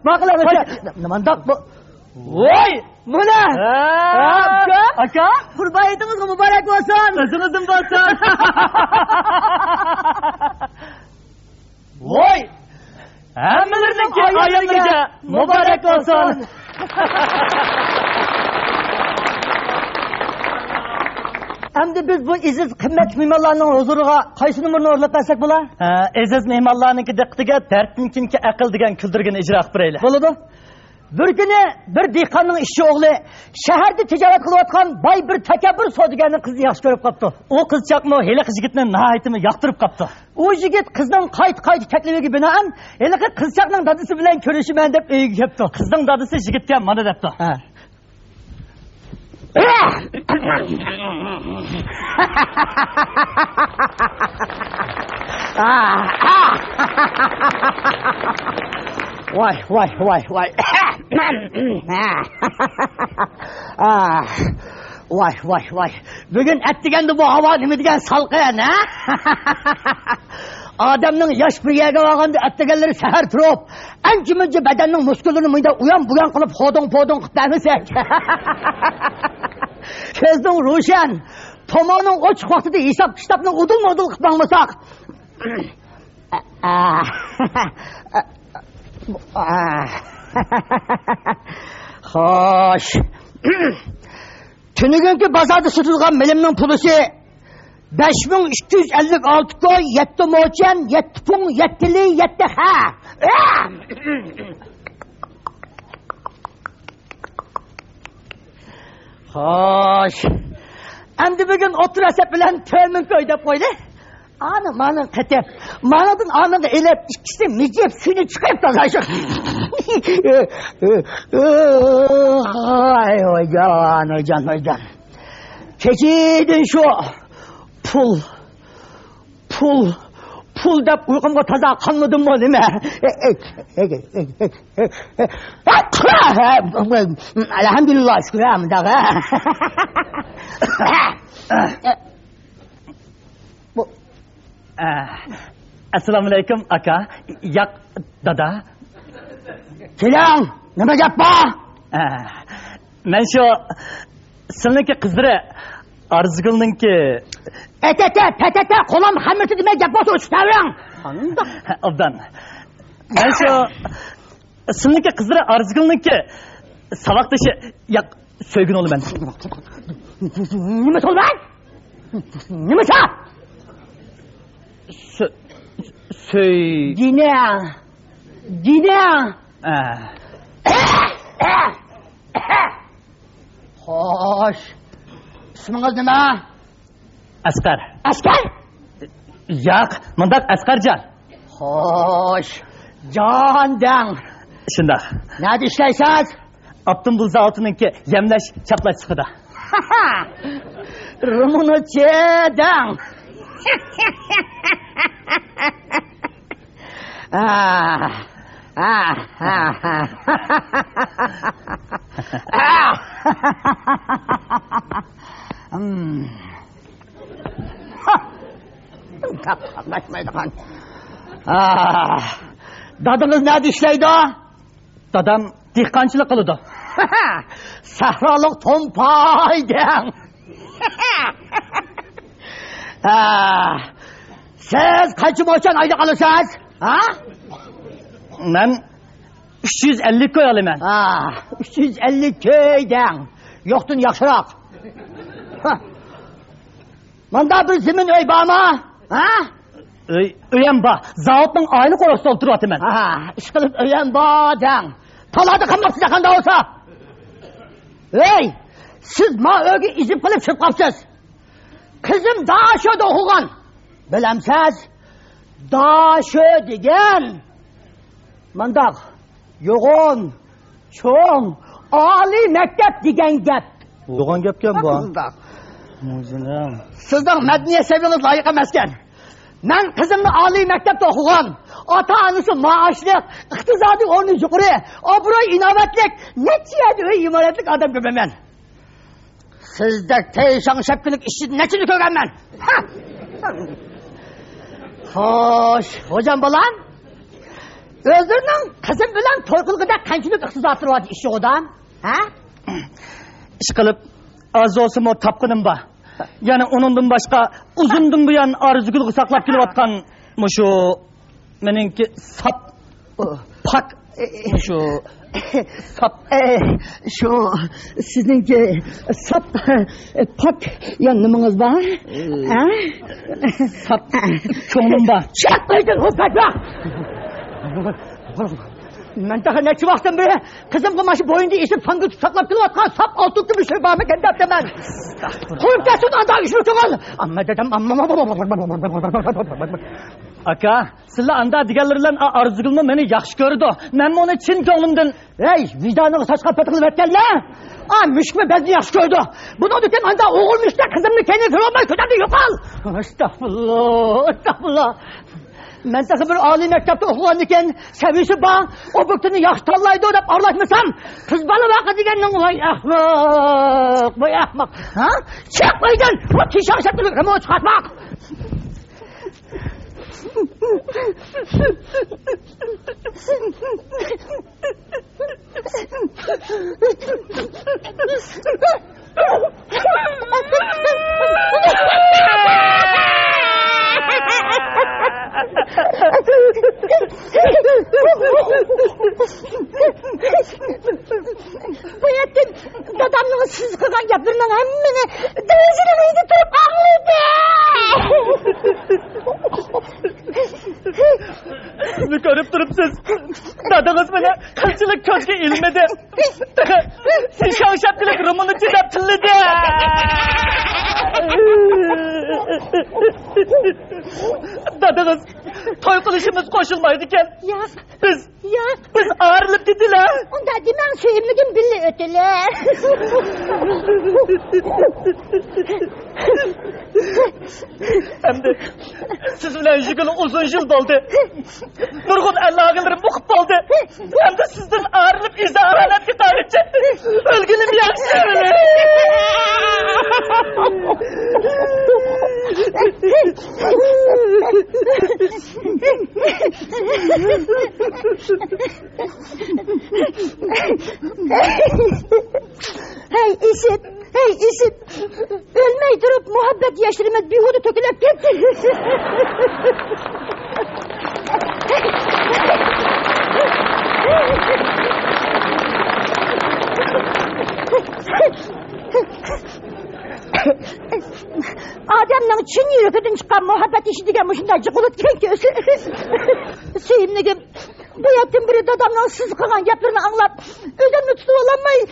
Maqla, nimandaq bu? Voy, mana. Aka, qurbayingiz muborak bo'lsin. O'zingizdan bo'lsin. Voy, hammalarniki oyimlarga muborak bo'lsin. Endi biz bu iziz qimmat mehmonlarning huzuriga qaysi numarni o'rlab bersak bo'lar? Aziz mehmonlarningki diqqatiga dardinkinki aql degan kuldirgini ijro qilib beraylik. Bo'ladi. Bir kuni bir dehqonning ishchi o'g'li shaharda tijorat qilayotgan boy bir takabbur savdogarning qizini yaxshi ko'rib qopti. U qizchaqmi heliq yigitni nihoyatda yoqtirib qopti. U yigit qizning qayt taklifiga binoan heliq qizchaqning dadasi bilan ko'rishiman deb uyga kelibdi. Qizning dadasi yigitga mana debdi. Vay. Vay. Bugün etdigende bu hava nima degan salqin, ha? Adamning yosh bir yerga borganda etdiganlari sahar turib, ancha-muncha badanning muskullarini menda uyan-buyan qilib xodon qilib bermasak. Ko'zning ro'shan, tomoning ochiq vaqtida hisob-kitobni udul-mudul qilib bo'lmasak. Xo'sh. Tunigunki bozorda sotilgan milimning pulisi 5256 koy, 7 mo'chan, 7 pun, 7 li, 7 ha. Xo'sh. Endi bugun o'tirasa bilan to'min koy deb qo'ydi. Ana mana qatib, manadan anada elib ikkisi mijib suni chiqib tozayşıq. Ay oycan. Keçidin şu pul deb uyqumga toza qolmadim mı nima? Alhamdulillah şükür hamdaga. Assalomu alaykum aka, yoq dada. Keling, nima gap bor? Men shu sizniki qizlari Arzigulninki patata qo'lim xamirti demak gap bo'lsa o'chitavering. Obdan. Men shu sizniki qizlari Arzigulninki saboqdashi yoq so'ygin olaman. Nima so'lman? Nima so'l? Dina. Xo'sh. İsmingiz nima? Asqar. Asqar? Yo'q, mundaq Asqarjon. Xo'sh. Jon deng. Shundoq. Nada ishlaysiz? Abdumbul zaotininki yemlash chaplash sixida. Rumuni deng. Dadınız nerede işleydi? Dadam dehqonchilik qiladi. Sahrolik to'mpaydan. Siz qancha mo'chan oyda qolasiz? Ha? Men 350 koy olaman. 350 koydan. Yo'qdan yaxshiroq. Manda bir zimin uy bormi? Ha? Uyam bor. Zavodning oyni qo'rqsa o'tiryapman. Ish qilib uyam bor deng. Talada qilmoqsiz qanday bo'lsa. Ey, siz ma uyga izib qilib chiqib qolibsiz. Qizim Dashoda o'qigan. Bilamsiz? Dasho degan mandaq yo'g'on, cho'ng, oliy maktab degan gap. Yo'g'on gapkan bu. O'zim. Sizning madaniyat seviyangiz loyiq emaskan. Men qizimni oliy maktabda o'qigan. Ota-onasi maoshli, iqtisodiy o'rni yuqori, obro'y inovatlik, necha uy imoratlik odam ko'paman. Sizdek teshang shapkilik ishni nechini ko'rganman. Xo'sh, hojam bolam. Özürünün kızım bilen toy kılgıda kançılık ıksızatır vardı işi odan. Ha? İş kılıp az olsun o tapkınım ba. Yani onundan başka uzundun bu yan arzugulu saklap gelip atkan şu meninki sap pak şu sap Şu sizinki sap pak yanımınız var. Ha? sap çoğunun ba. Çekmeydin hopatma! Ben daha ne çıvaktım be? Kızım kumaşı boyunca işip fangı saklap kılıp atkan sap altlıklı bir şey var mı kendi aptemen? Koyup gelsin anda işini çoğal! Amma dedim amma. Aka, sizler anda diğerleriyle arzugulma beni yaxşı gördü. Ben onu çin könglimden. Hey, vicdanını saçka petkılıp etken la! Müşkümü bezni yaş gördü. Bunu dükken anda oğulmuş da kızımını kendini fırlamayı kötürdü yok al! Estağfurullah. Ben sakın bir âli mektepte okulan iken sevişi bağ, o büktünü yaş tallaydı ödep arlaşmasam, kız bana bakı digenin vay ahmak. Ha? Çıkmaydın! O tişan şeklini remoğu çıkartmak! Bu ettin dadamның siz kılgan yaptırının hemmini dövüşürümüydü turup ağlıydı. Sizni görüp durup siz dadınız beni kılçılık közge ilmedi. Siz şavşapçılık rumunu çizip tilledi. Dadınız toy kılışımız koşulmaydıyken biz ağırlık dediler. Onda demen söyümlüğün billi ötüler. Hem de siz bilen jigili uzun yıl doldu. Nurgun Allah'ınlarım bukut doldu. Hem de sizden ağırlık izahanet gitar edecek. Ölgünüm yakşı. Hey işit. Ölmeyi durup muhabbet yaşırımız bir hudu tökülüp gitti. Adem'le Çin yürüdün çıkan muhabbet işi diken başında cıkılıp kenki. Sevimligim, bu yaptığım biri dadamla sız kalan yaplarını anlap, ödemli tutu olanmayı,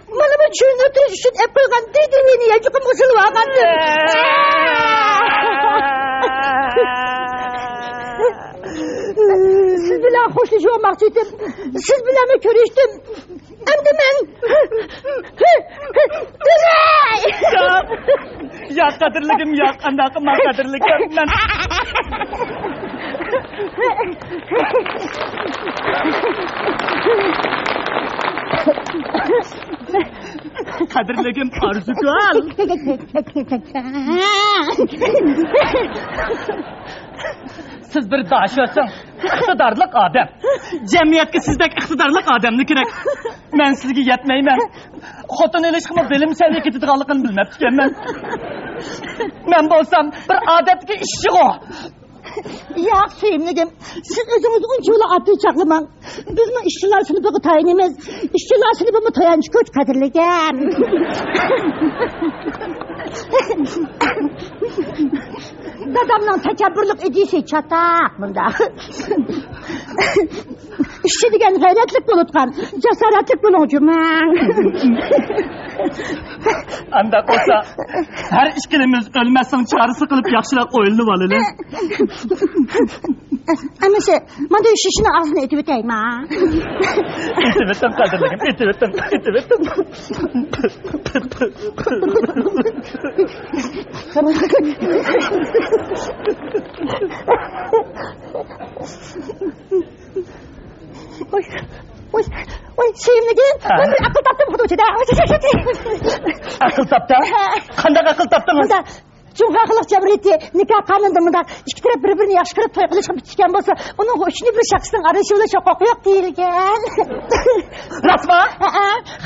malımın çürün ötürü için hep koygan dedirliğini yacıkım ısılı vakandı. Siz bile hoşlucu olmak istedim, siz bile mi körüştüm? Hem de ben... Ya kadirligim ya, anakıma kadirligim ben... Kadirligim arzugal. Siz bir daşıyorsun. İktidarlık adam. Cemiyetki sizdek iktidarlık adamni kerek. Ben sizge yetmeymen. Xotun ilişkimi bilimsel iktidarlıkını bilmepken ben. Ben bolsam bir adetki işçi o. Ya sevimligim, siz özünüzü unçuyla attığı çaklıman. Biz mi işçiler sınıfı tayinimiz, işçiler sınıfı mı tayancı köç kadirligim. Dadamla tekebbürlük ediyse çatak bunda. İşçi degen gayretlik bulutkan, cesaretlik buluncuman. Anda olsa her işkilimiz ölmezsen çağrısı kılıp yakşırak oyulunu valili. Ama şey, bana iş işini ağzına etiveteyim ha. Etivetim kadirligim, etivetim. Oy, şeyimligim, ben bir akıl taptım kudu içinde. Akıl taptı? Kandak akıl taptınız? Cumhuriyet Cumhuriyeti nikah kanunda mındak iki taraf birbirini yaxşı kırıp toy kılışıp bitişken bolsa, onun üçünü bir şahsın arışı ulaşı koku yok deyilgen. Rasma?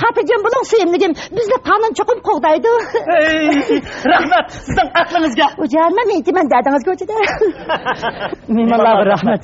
Hatıcığım bunun suyumligim, bizde kanun çokum koğdaydı. Rahmet, sizden aklınızga. Ucanma meytimen derdiniz göçede. Meymanlarga rahmet.